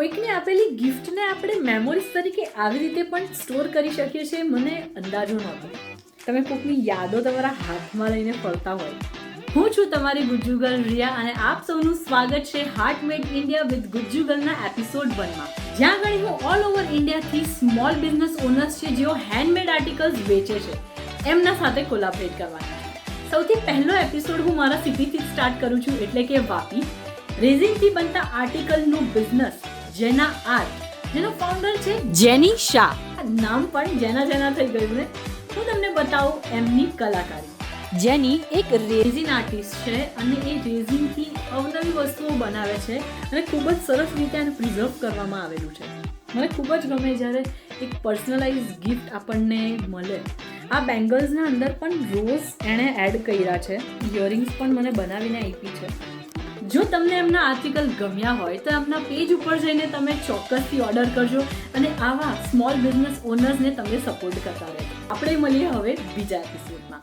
કોઈકને આપેલી ગિફ્ટને આપણે મેમોરીઝ તરીકે આવી રીતે પણ સ્ટોર કરી શકીએ છીએ, મને અંદાજો નહોતો. તમે કોઈકની યાદો તમારા હાથમાં લઈને ફરતા હોય. હું છું તમારી ગુજ્જુ ગર્લ રિયા અને આપ સૌનું સ્વાગત છે heart made India with Gujju ગર્લના એપિસોડ 1માં, જ્યાં આગળ હું ઓલ ઓવર ઇન્ડિયાથી સ્મોલ બિઝનેસ ઓનર્સ છે જેઓ હેન્ડમેડ આર્ટિકલ્સ વેચે છે એમના સાથે કોલાબરેટ કરવાના. સૌથી પહેલો એપિસોડ હું મારા સિટીથી સ્ટાર્ટ કરું છું, એટલે કે વાપી. રેઝિનથી બનતા આર્ટિકલનું બિઝનેસ જેના આર્ટ, જેનો ફાઉન્ડર છે જેની શાહ. નામ પણ જેના થઈ ગયું ને. હું તમને બતાવું એમની કલાકારી. જેની એક રેઝિન આર્ટિસ્ટ છે અને એ રેઝિનથી અવનવી વસ્તુઓ બનાવે છે અને ખૂબ જ સરસ રીતે આને પ્રિઝર્વ કરવામાં આવેલું છે. મને ખૂબ જ ગમે જ્યારે એક પર્સનલાઇઝ ગિફ્ટ આપણને મળે. આ બેંગલ્સના અંદર પણ રોઝ એણે એડ કર્યા છે. ઇયરિંગ્સ પણ મને બનાવીને આપી છે. જો તમને એમના આર્ટિકલ ગમ્યા હોય તો એમના પેજ ઉપર જઈને તમે ચોક્કસથી ઓર્ડર કરજો અને આવા સ્મોલ બિઝનેસ ઓનર્સને તમે સપોર્ટ કરતા રહેજો. આપણે મળીએ હવે બીજા એપિસોડમાં.